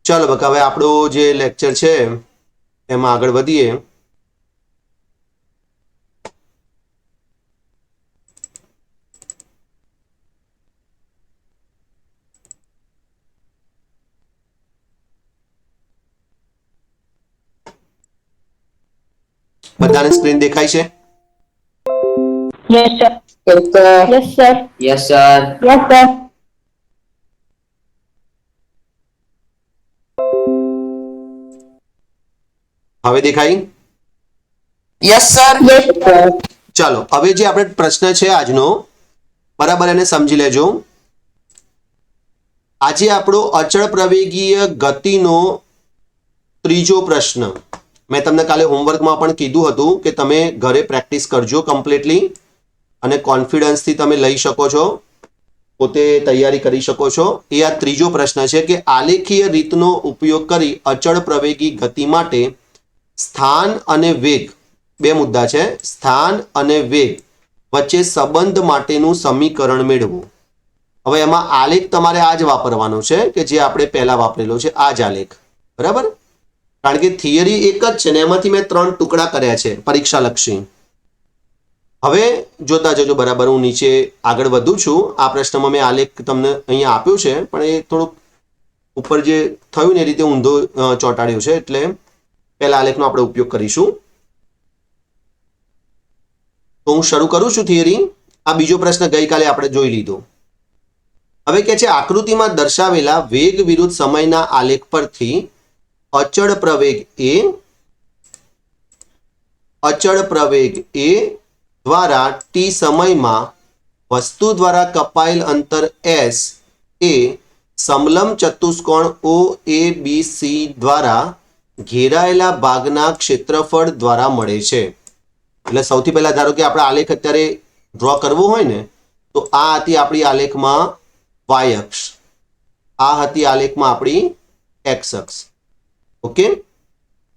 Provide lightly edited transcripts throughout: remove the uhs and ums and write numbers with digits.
ચાલો બકા, હવે આપણો જે લેક્ચર છે એમાં આગળ વધીએ. બધાને સ્ક્રીન દેખાય છે? Yes, sir. Yes, sir. Yes, sir. Yes, sir. Yes, sir. હવે દેખાય? Yes, sir. Yes, sir. ચાલો, હવે જે આપણે પ્રશ્ન છે આજનો, બરાબર એને સમજી લેજો. આજે આપણો અચળ પ્રવેગીય ગતિનો ત્રીજો પ્રશ્ન. મેં તમને કાલે હોમવર્કમાં પણ કીધું હતું કે તમે ઘરે પ્રેક્ટિસ કરજો કમ્પ્લીટલી અને કોન્ફિડન્સથી તમે લઈ શકો છો, પોતે તૈયારી કરી શકો છો. એ આ ત્રીજો પ્રશ્ન છે કે આલેખીય રીતનો ઉપયોગ કરી અચળ પ્રવેગી ગતિ માટે સ્થાન અને વેગ, બે મુદ્દા છે, સ્થાન અને વેગ વચ્ચે સંબંધ માટેનું સમીકરણ મેળવો. હવે એમાં આલેખ તમારે આ જ વાપરવાનો છે કે જે આપણે પહેલા વાપરેલો છે, આ જ આલેખ. બરાબર? કારણ કે થિયરી એક જ છે ને એમાંથી મેં 3 ટુકડા કર્યા છે પરીક્ષાલક્ષી. હવે જોતા જજો, બરાબર? હું નીચે આગળ વધું છું. આ પ્રશ્નમાં મેં આલેખ તમને અહીંયા આપ્યો છે, પણ એ થોડુંક ઉપર જે થયું ને એ રીતે ઊંધો ચોંટાડ્યો છે, એટલે પહેલા આલેખનો આપણે ઉપયોગ કરીશું. તો હું શરૂ કરું છું થિયરી. આ બીજો પ્રશ્ન ગઈકાલે આપણે જોઈ લીધો. હવે કે છે આકૃતિમાં દર્શાવેલા વેગ વિરુદ્ધ સમયના આલેખ પરથી અચળ પ્રવેગ એ દ્વારા ટી સમયમાં વસ્તુ દ્વારા કપાયેલ અંતર s એ સમલંબ ચતુષ્કોણ OABC દ્વારા ઘેરાયેલા ભાગના ક્ષેત્રફળ દ્વારા મળે છે. એટલે સૌથી પહેલા ધારો કે આપણે આલેખ અત્યારે ડ્રો કરવો હોય ને, તો આ હતી આપણી આલેખમાં y અક્ષ, આ હતી આલેખમાં આપણી x અક્ષ. ઓકે,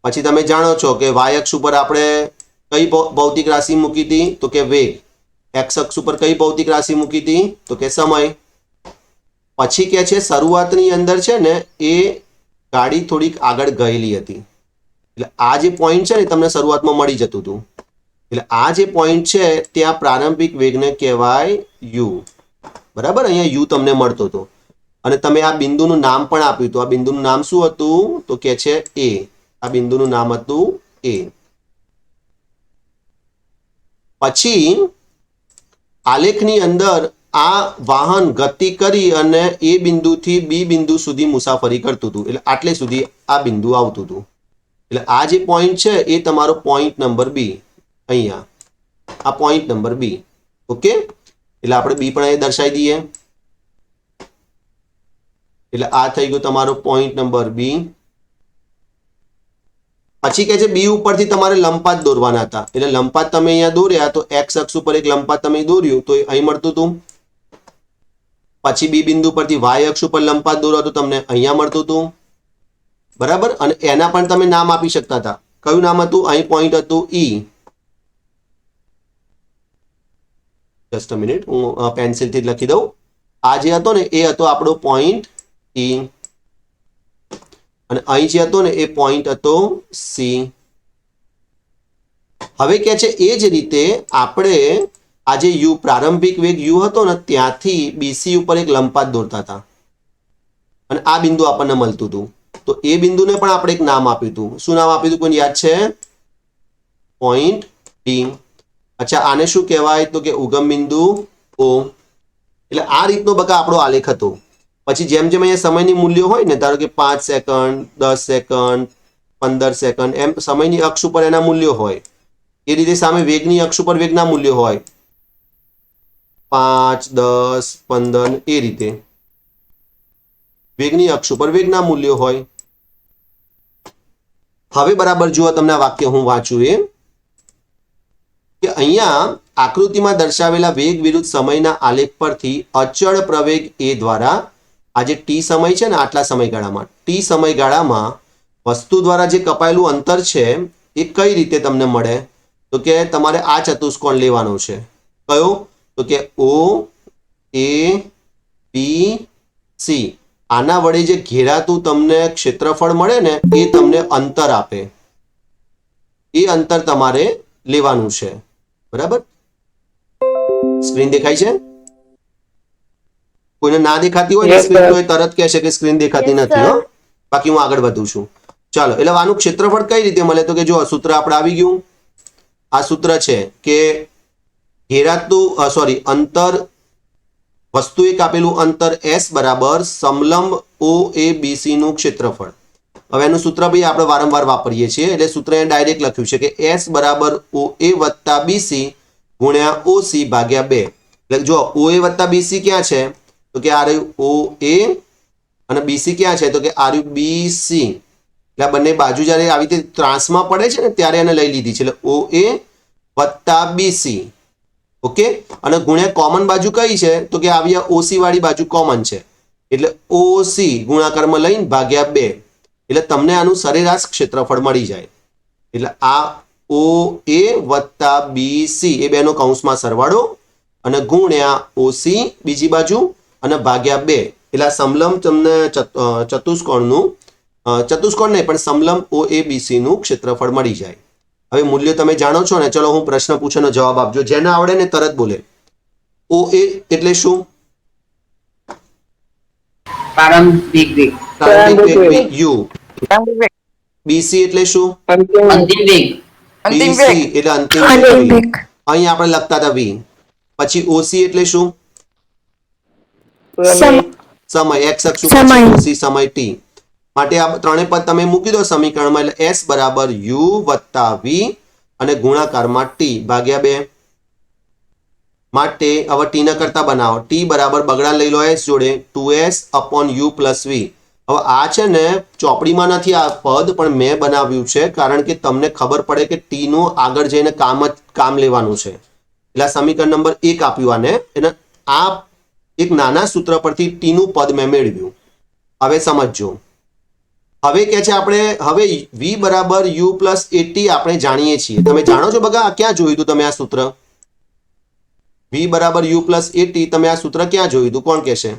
પછી તમે જાણો છો કે y અક્ષ ઉપર આપણે કઈ ભૌતિક રાશિ મૂકી હતી? તો કે વેગ. x અક્ષ ઉપર કઈ ભૌતિક રાશિ મૂકી હતી? તો કે સમય. પછી કે છે શરૂઆતની અંદર છે ને એ ગાડી થોડીક આગળ ગયેલી હતી, એટલે આ જે પોઈન્ટ છે ને તમને શરૂઆતમાં મળી જતું હતું. એટલે આ જે પોઈન્ટ છે ત્યાં પ્રારંભિક વેગને કહેવાય u. બરાબર? અહીંયા u તમને મળતો હતો અને તમે આ બિંદુનું નામ પણ આપ્યું હતું. આ બિંદુનું નામ શું હતું? તો કે છે a. આ બિંદુનું નામ હતું a. પછી આલેખની અંદર આ વાહન ગતિ કરી અને એ બિંદુથી બી બિંદુ સુધી મુસાફરી કરતું હતું, એટલે આટલે સુધી આ બિંદુ આવતું હતું. એટલે આ જે પોઈન્ટ છે એ તમારો પોઈન્ટ નંબર બી. અહીંયા આ પોઈન્ટ નંબર બી. ઓકે, એટલે આપણે બી પણ અહીં દર્શાવી દઈએ. એટલે આ થઈ ગયો તમારો પોઈન્ટ નંબર બી. પછી કે છે બી ઉપરથી તમારે લંપાત દોરવાના હતા, એટલે લંપાત તમે અહીંયા દોર્યા તો એક્સ અક્ષ ઉપર એક લંપાત તમે દોર્યું તો અહીં મળતું હતું. પછી બી બિંદુ પરથી વાય અક્ષ ઉપર લંપાત દોરો તો તમને અહીંયા મળતું હતું. બરાબર? અને એના પણ તમે નામ આપી શકતા હતા. કયું નામ હતું? અહીં પોઈન્ટ હતું ઈ. જસ્ટ અ મિનિટ, હું પેન્સિલથી જ લખી દઉં. આ જે હતો ને એ હતો આપણો પોઈન્ટ ઈ અને અહીં જે હતો ને એ પોઈન્ટ હતો સી. હવે કે છે એ જ રીતે આપણે આ જે યુ પ્રારંભિક વેગ યુ હતો ને ત્યાંથી બીસી ઉપર એક લંપાત દોરતા હતા અને આ બિંદુ આપણને મળતું હતું. તો એ બિંદુને પણ આપણે એક નામ આપ્યું હતું. શું નામ આપ્યું હતું? કોઈને યાદ છે? Point D. અચ્છા, આને શું કહેવાય? તો કે ઉગમ બિંદુ ઓ. એટલે આ રીતનો બકા આપણો આલેખ હતો. પછી જેમ જેમ અહીંયા સમયની મૂલ્યો હોય ને, ધારો કે 5 સેકન્ડ, 10 સેકન્ડ, 15 સેકન્ડ, એમ સમયની અક્ષ ઉપર એના મૂલ્યો હોય. એ રીતે સામે વેગની અક્ષ ઉપર વેગના મૂલ્યો હોય, 5, 10, 15, એ રીતે વેગની અક્ષ ઉપર વેગના મૂલ્યો હોય. હવે બરાબર જુઓ, તમને આ વાક્ય હું વાંચું એ કે અહીંયા આકૃતિમાં દર્શાવેલા વેગ વિરુદ્ધ સમયના આલેખ પરથી અચળ પ્રવેગ એ દ્વારા આ જે ટી સમય છે ને, આટલા સમયગાળામાં ટી સમયગાળામાં વસ્તુ દ્વારા જે કપાયેલું અંતર છે એ કઈ રીતે તમને મળે? તો કે તમારે આ ચતુષ્કોણ લેવાનો છે. કયો? તો કે ઓ એ બી સી. આના વડે જે ઘેરાતું તમને ક્ષેત્રફળ મળે ને એ તમને અંતર આપે, એ અંતર તમારે લેવાનું છે. બરાબર? સ્ક્રીન દેખાય છે? કોઈને ના દેખાતી હોય ને Yes, સ્ક્રીન sir. તો એ તરત કહેશે કે સ્ક્રીન દેખાતી Yes, નથી. sir. હો, બાકી હું આગળ વધું છું. ચાલો, એટલે આનું ક્ષેત્રફળ કઈ રીતે મળે? તો કે જો સૂત્ર આપણે આવી ગયું. આ સૂત્ર છે કે ઘેરાતું અંતર, વસ્તુ એક આપેલું અંતર s બરાબર સમલંબ OABC નું ક્ષેત્રફળ. હવે એનું સૂત્ર ભાઈ આપણે વારંવાર વાપરીએ છીએ, એટલે સૂત્ર એ ડાયરેક્ટ લખ્યું છે કે s બરાબર OA વત્તા BC ગુણ્યા OC ભાગ્યા 2. એટલે જો OA વત્તા BC ક્યાં છે? તો કે આ રહ્યું OA અને BC ક્યાં છે? તો કે આ રહ્યું BC. એટલે આ બંને બાજુ જ્યારે આવી રીતે ત્રાસમાં પડે છે ને ત્યારે એને લઈ લીધી છે, એટલે OA વત્તા BC. ઓકે, અને ગુણ્યા કોમન બાજુ કઈ છે? તો કે આવી OC વાળી બાજુ કોમન છે, એટલે OC ગુણાકારમાં લઈને ભાગ્યા 2, એટલે તમને આનું સરેરાશ ક્ષેત્રફળ મળી જાય. એટલે આ OA વત્તા BC એ બેનો કૌંસમાં સરવાળો અને ગુણ્યા OC બીજી બાજુ અને ભાગ્યા 2, એટલે આ સમલંબ તમને ચતુષ્કોણનું ચતુષ્કોણ નહીં પણ સમલંબ OABC નું ક્ષેત્રફળ મળી જાય. હવે મૂલ્ય તમે જાણો છો ને? ચલો હું પ્રશ્ન પૂછવાનો જવાબ આપજો. જેને આવડે ને તરત બોલે. OA એટલે શું? પ્રારંભિક વેગ. પ્રારંભિક વેગ u. BC એટલે શું? અંતિમ અંતિમ વેગ. BC એટલે અંતિમ વેગ. અહીં આપણે લખતા હતા v. પછી OC એટલે શું? સમય, x અક્ષ ઉપર OC સમય t. માટે આ ત્રણેય પદ તમે મૂકી દો સમીકરણમાં, એટલે s બરાબર u વત્તા v અને ગુણાકારમાં t ભાગ્યા 2. માટે હવે t ના કરતા બનાવો. t બરાબર બગડા લઈ લો s જોડે 2s upon u plus v. હવે આ છે ને ચોપડીમાં નથી આ પદ, પણ મેં બનાવ્યું છે કારણ કે તમને ખબર પડે કે t નું આગળ જઈને કામ લેવાનું છે. એટલે આ સમીકરણ નંબર 1 આપ્યું આને, અને આ એક નાના સૂત્ર પરથી t નું પદ મેં મેળવ્યું. હવે સમજજો. હવે કે છે આપણે હવે v બરાબર u plus at આપણે જાણીએ છીએ. તમે જાણો છો બગા? ક્યાં જોયું હતું તમે આ સૂત્ર? v બરાબર u plus at તમે આ સૂત્ર ક્યાં જોયું હતું? કોણ કહેશે?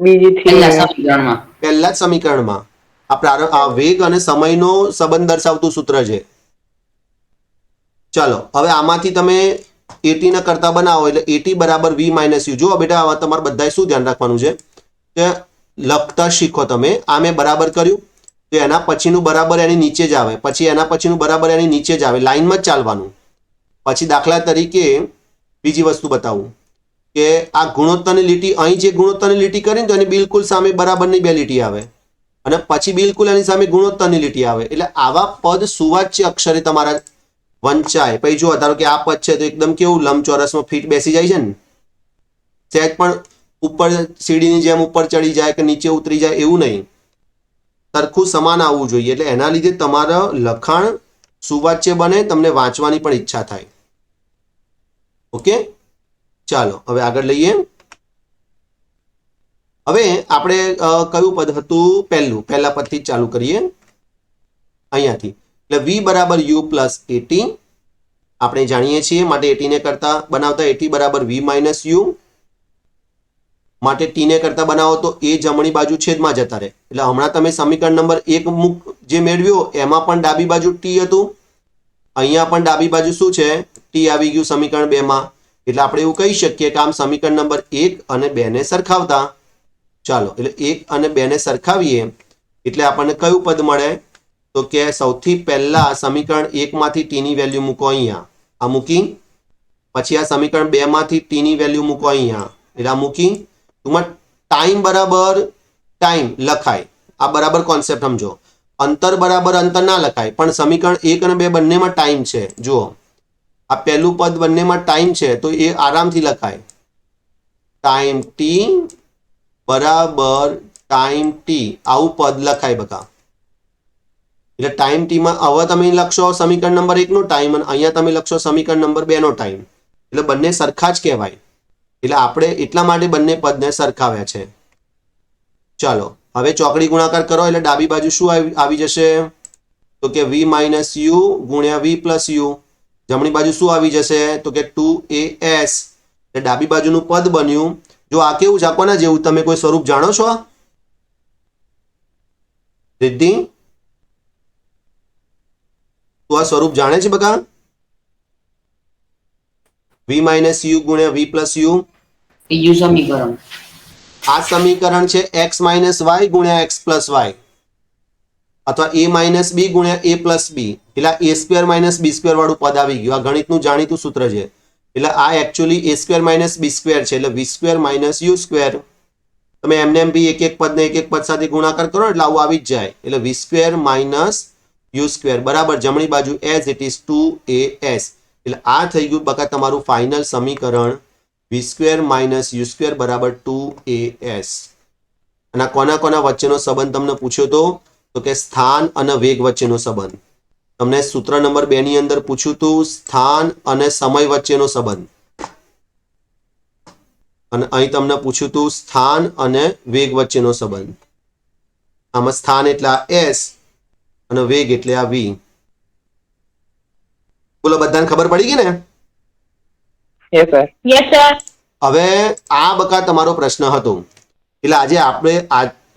બીજી પહેલા થી સમીકરણમાં. પહેલા જ સમીકરણમાં. આ વેગ અને સમયનો સંબંધ દર્શાવતું સૂત્ર છે. ચાલો, હવે આમાંથી તમે at ના કરતા બનાવો, એટલે at બરાબર v minus u. જો બેટા હવે તમારે બધાએ શું ધ્યાન રાખવાનું છે કે લખતા શીખો તમે. આ મેં બરાબર કર્યું તો એના પછીનું બરાબર એની નીચે જ આવે, પછી એના પછીનું બરાબર એની નીચે જ આવે, લાઈનમાં જ ચાલવાનું. પછી દાખલા તરીકે બીજી વસ્તુ બતાવું કે આ ગુણોત્તરની લીટી, અહીં જે ગુણોત્તરની લીટી કરીને તો એની બિલકુલ સામે બરાબરની બે લીટી આવે, અને પછી બિલકુલ એની સામે ગુણોત્તરની લીટી આવે. એટલે આવા પદ સુવાચ્ય અક્ષરે તમારા વંચાય. પછી જો ધારો કે આ પદ છે તો એકદમ કેવું લંબચોરસમાં ફીટ બેસી જાય છે ને, સહેજ પણ ઉપર સીડીની જેમ ઉપર ચડી જાય કે નીચે ઉતરી જાય એવું નહીં, સરખું સમાન આવવું જોઈએ. એટલે એના લીધે તમારા લખાણ સુવાચ્ય બને, તમને વાંચવાની પણ ઈચ્છા થાય. ઓકે, ચાલો હવે આગળ લઈએ. હવે આપણે કયું પદ હતું? પહેલા પદથી ચાલુ કરીએ અહીંયાથી. એટલે v બરાબર u plus at આપણે જાણીએ છીએ, માટે at ને કરતા બનાવતા at બરાબર v minus u. માટે t ને કરતા બનાવો તો એ જમણી બાજુ છેદમાં જતા રહે. એટલે હમણાં તમે સમીકરણ નંબર 1 જે મેળવ્યો એમાં પણ ડાબી બાજુ t હતું, અહીંયા પણ ડાબી બાજુ શું છે? t આવી ગયું સમીકરણ 2 માં. એટલે આપણે એવું કહી શકીએ કે આમ સમીકરણ નંબર 1 અને 2 ને સરખાવતા. ચાલો, એટલે 1 અને 2 ને સરખાવીએ એટલે આપણને કયું પદ મળે? તો કે સૌથી પહેલા સમીકરણ 1 માંથી t ની વેલ્યુ મૂકો અહીંયા, આ મૂકી. પછી આ સમીકરણ 2 માંથી t ની વેલ્યુ મૂકો અહીંયા, એટલે આ મૂકી. ટૂંકમાં ટાઈમ બરાબર ટાઈમ લખાય. આ બરાબર કોન્સેપ્ટ સમજો. અંતર બરાબર અંતર ના લખાય, પણ સમીકરણ 1 અને 2 બંનેમાં ટાઈમ છે. જુઓ, આ પહેલું પદ બંનેમાં ટાઈમ છે તો એ આરામથી લખાય. ટાઈમ t બરાબર ટાઈમ t, આવું પદ લખાય બકા. એટલે ટાઈમ t માં હવે તમે લખશો સમીકરણ નંબર 1 નો ટાઈમ, અને અહીંયા તમે લખશો સમીકરણ નંબર 2 નો ટાઈમ. એટલે બંને સરખા જ કહેવાય. એટલે આપણે એટલા માટે બંને પદને સરખાવ્યા છે. ચાલો, હવે ચોકડી ગુણાકાર કરો એટલે ડાબી બાજુ શું આવી જશે? તો કે v minus u ગુણ્યા v plus u. જમણી બાજુ શું આવી જશે? તો કે 2as. એટલે ડાબી બાજુનું પદ બન્યું જો આ કેવું છે, આ કોના જેવું, તમે કોઈ સ્વરૂપ જાણો છો? રિદ્ધિ, તું આ સ્વરૂપ જાણે છે બકા? v માઇનસ યુ ગુણ્યા v પ્લસ યુ, ત્રીજું સમીકરણ. આ સમીકરણ છે x માઇનસ વાય ગુણ્યા x પ્લસ વાય, અથવા a માઇનસ બી ગુણ્યા a પ્લસ બી. એટલે a square minus b square વાળું પદ આવી ગયું. આ ગણિતનું જાણીતું સૂત્ર છે. એટલે આ actually a square minus b square છે, એટલે v square minus u square. તમે એમને એમ બી એક એક પદને એક એક પદ સાથે ગુણાકાર કરો એટલે આવું આવી જ જાય. એટલે v square minus u square બરાબર જમણી બાજુ એઝ ઇટ ઇઝ 2as. એટલે આ થઈ ગયું બકા તમારું ફાઇનલ સમીકરણ, v square minus u square બરાબર 2as. અને કોના કોના વચ્ચેનો સંબંધ તમને પૂછ્યો તો કે સ્થાન અને વેગ વચ્ચેનો સંબંધ. તમને સૂત્ર નંબર 2 ની અંદર પૂછ્યું હતું સ્થાન અને સમય વચ્ચેનો સંબંધ, અને અહીં તમને પૂછ્યું હતું સ્થાન અને વેગ વચ્ચેનો સંબંધ. આમાં સ્થાન એટલે આ s અને વેગ એટલે આ v. બોલો, બધાને ખબર પડી ગઈ ને? Yes sir. Yes sir. હવે આ બકા તમારો પ્રશ્ન હતો. એટલે આજે આપણે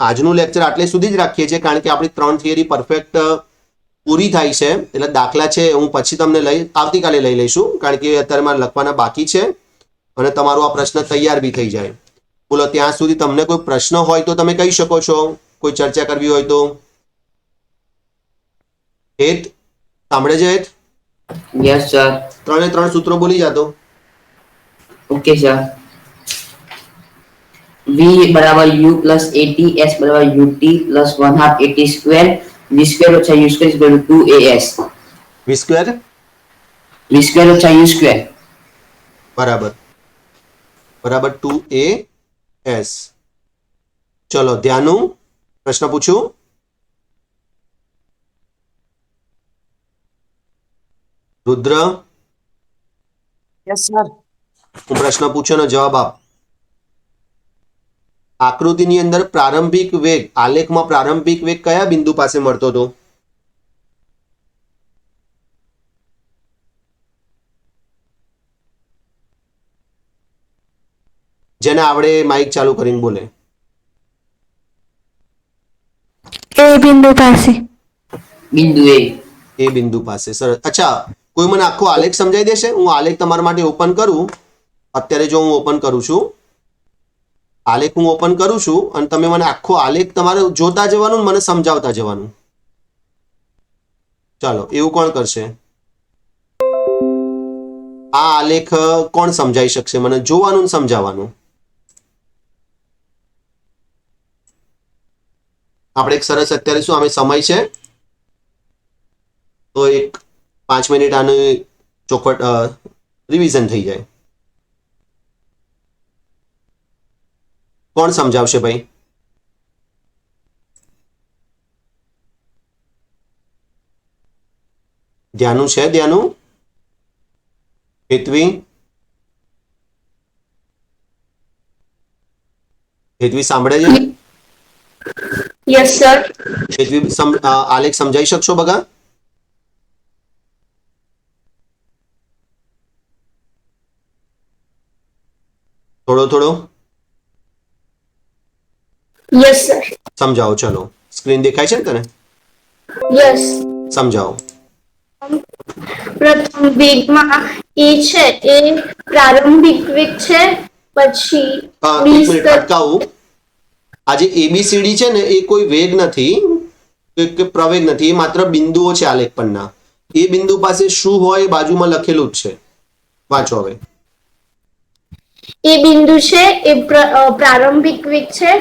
આજનું લેક્ચર આટલે સુધી જ રાખીએ છીએ, કારણ કે આપણી 3 થિયરી પરફેક્ટ પૂરી થાય છે. એટલે દાખલા છે હું પછી તમને આવતીકાલે લઈ લઈશું, કારણ કે અત્યારે મારે લખવાના બાકી છે અને તમારો આ પ્રશ્ન તૈયાર બી થઈ જાય. બોલો, ત્યાં સુધી તમને કોઈ પ્રશ્ન હોય તો તમે કહી શકો છો, કોઈ ચર્ચા કરવી હોય તો. હેત સાંભળે છે? હેત, યસ સર. 3 એ 3 સૂત્રો બોલી જાતો. Okay sir. v બરાબર u પ્લસ at, s બરાબર ut plus 1/2 at square, v square ઓછા u સ્ક્વેર બરાબર 2as. v square v square ઓછા u સ્ક્વેર બરાબર 2as. ચલો ધ્યાનનું પ્રશ્ન પૂછું. રુદ્ર, યસ સર. હું પ્રશ્ન પૂછ્યોનો જવાબ આપ. આકૃતિની અંદર પ્રારંભિક વેગ, આલેખમાં પ્રારંભિક વેગ કયા બિંદુ પાસે મળતો હતો? જેને આવડે માઇક ચાલુ કરીને બોલે. એ બિંદુ પાસે. બિંદુ a. એ બિંદુ પાસે. સરસ. અચ્છા, કોઈ મને આખો આલેખ સમજાઈ દેશે? હું આલેખ તમારા માટે ઓપન કરું. અત્યારે જો હું ઓપન કરું છું, આલેખ હું ઓપન કરું છું અને તમે મને આખો આલેખ તમારે જોતા જવાનું ને મને સમજાવતા જવાનું. ચાલો, એવું કોણ કરશે? આ આલેખ કોણ સમજાઈ શકશે મને? જોવાનું ને સમજાવવાનું. આપણે એક સરસ અત્યારે શું અમે સમય છે તો એક 5 મિનિટ આનું ચોખવટ રિવિઝન થઈ જાય. કોણ સમજાવશે ભાઈ? ધ્યાનું છે? ધ્યાનું? હેતવી? હેતવી સાંભળે છે? Yes sir. હેતવી આલેખ સમજાઈ શકશો બગા? થોડો થોડો યસ સર. સમજાવો. ચલો, સ્ક્રીન દેખાય છે ને તને? યસ. સમજાવો. પ્રથમ વેગમાં એ છે એ પ્રારંભિક વેગ છે, પછી એક મિનિટ અટકાવું. આજે એબીસીડી છે ને એ કોઈ વેગ નથી કે પ્રવેગ નથી, એ માત્ર બિંદુઓ છે આલેખ પરના. એ બિંદુ પાસે શું હોય બાજુમાં લખેલું જ છે. વાંચો હવે. એ બિંદુ છે એ પ્રારંભિક વેગ છે,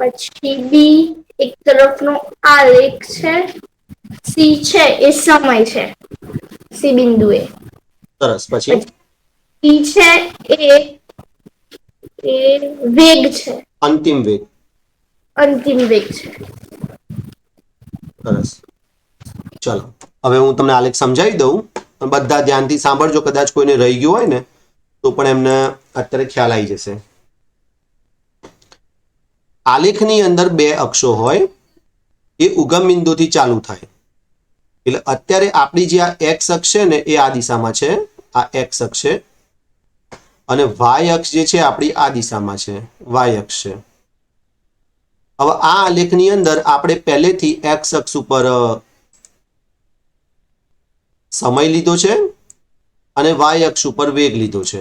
પછી બી એક તરફનો આલેખ છે, સી છે એ સમય છે, સી બિંદુ એ. સરસ. પછી ઈ છે એ વેગ છે, અંતિમ વેગ. અંતિમ વેગ છે. સરસ. ચલો, હવે હું તમને આલેખ સમજાવી દઉં. બધા ધ્યાનથી સાંભળજો, કદાચ કોઈને રહી ગયું હોય ને તો પણ એમને અત્યારે ખ્યાલ આવી જશે. આલેખની અંદર 2 અક્ષો હોય, એ ઉગમ બિંદુથી ચાલુ થાય. એટલે અત્યારે આપણી જે આ એક્સ અક્ષ છે ને એ આ દિશામાં છે, આ એક્સ અક્ષ છે. અને વાય અક્ષ જે છે આપણી આ દિશામાં છે, વાય અક્ષ છે. હવે આ આલેખની અંદર આપણે પહેલેથી એક્સ અક્ષ ઉપર સમય લીધો છે અને વાય અક્ષ ઉપર વેગ લીધો છે.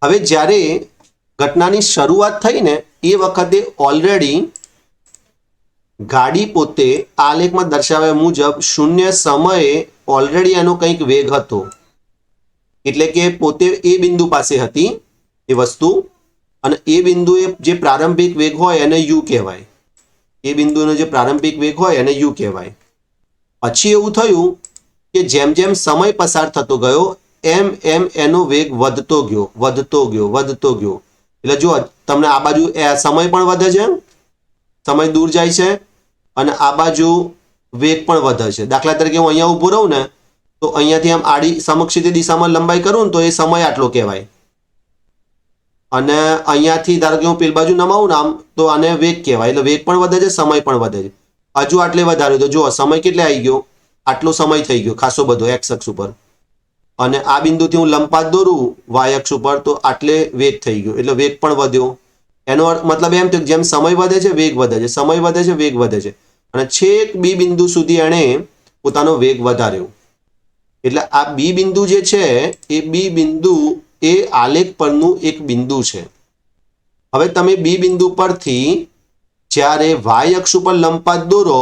હવે જ્યારે ઘટનાની શરૂઆત થઈ ને એ વખતે ઓલરેડી ગાડી પોતે આલેખમાં દર્શાવ્યા મુજબ શૂન્ય સમયે ઓલરેડી એનો કંઈક વેગ હતો, એટલે કે પોતે એ બિંદુ પાસે હતી એ વસ્તુ, અને એ બિંદુએ જે પ્રારંભિક વેગ હોય એને યુ કહેવાય. એ બિંદુનો જે પ્રારંભિક વેગ હોય એને યુ કહેવાય. પછી એવું થયું કે જેમ જેમ સમય પસાર થતો ગયો એમ એમ એનો વેગ વધતો ગયો. એટલે જો તમને આ બાજુ સમય પણ વધે છે, સમય દૂર જાય છે, અને આ બાજુ વેગ પણ વધે છે. દાખલા તરીકે હું અહીંયા ઊભો રહું ને તો અહીંયાથી આમ આડી સમક્ષિતિ દિશામાં લંબાઈ કરું ને તો એ સમય આટલો કહેવાય, અને અહીંયાથી ધારો કે હું પેલી બાજુ નમાવું ને આમ તો આને વેગ કહેવાય. એટલે વેગ પણ વધે છે, સમય પણ વધે છે. હજુ આટલે વધાર્યું તો જુઓ સમય કેટલે આવી ગયો, આટલો સમય થઈ ગયો ખાસો બધો એક્સ અક્ષ ઉપર, અને આ બિંદુથી હું લંબપાત દોરું વાય અક્ષ ઉપર તો આટલે વેગ થઈ ગયો, એટલે વેગ પણ વધ્યો. એનો મતલબ એમ થયો જેમ સમય વધે છે વેગ વધે છે, સમય વધે છે વેગ વધે છે, અને છેક બી બિંદુ સુધી એણે પોતાનો વેગ વધાર્યો. એટલે આ બી બિંદુ જે છે એ બી બિંદુ એ આલેખ પરનું એક બિંદુ છે. હવે તમે બી બિંદુ પરથી જ્યારે વાય અક્ષ ઉપર લંબપાત દોરો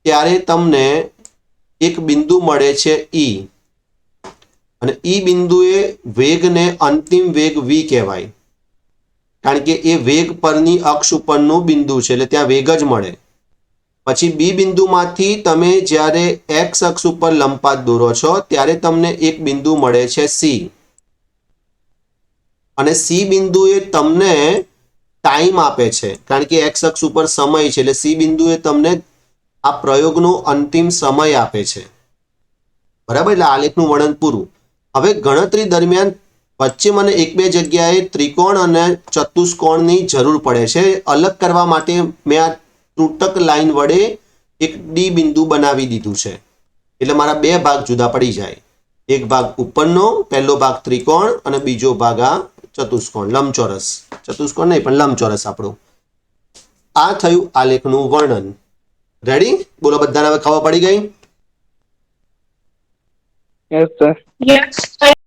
ત્યારે તમને એક બિંદુ મળે છે ઈ, અને ઈ બિંદુએ વેગને અંતિમ વેગ વી કહેવાય, કારણ કે એ વેગ પરની અક્ષ ઉપરનું બિંદુ છે એટલે ત્યાં વેગ જ મળે. પછી બી બિંદુમાંથી તમે જ્યારે એક્સ અક્ષ ઉપર લંબપાત દોરો છો ત્યારે તમને એક બિંદુ મળે છે સી, અને સી બિંદુએ તમને ટાઈમ આપે છે, કારણ કે એક્સ અક્ષ ઉપર સમય છે એટલે સી બિંદુએ તમને આ પ્રયોગનો અંતિમ સમય આપે છે. બરાબર, એટલે આલેખનું વર્ણન પૂરું. હવે ગણતરી દરમિયાન વચ્ચે મને એક બે જગ્યાએ ત્રિકોણ અને ચતુષ્કોણની જરૂર પડે છે. અલગ કરવા માટે મેં આ તૂટક લાઈન વડે એક ડી બિંદુ બનાવી દીધું છે, એટલે મારા બે ભાગ જુદા પડી જાય. એક ભાગ ઉપરનો, પહેલો ભાગ ત્રિકોણ અને બીજો ભાગ આ ચતુષ્કોણ, લંબચોરસ. ચતુષ્કોણ નહીં પણ લંબચોરસ આપણું. આ થયું આલેખનું વર્ણન. રેડી? બોલો, બધાને હવે ખબર પડી ગઈ? Yes sir. Yes.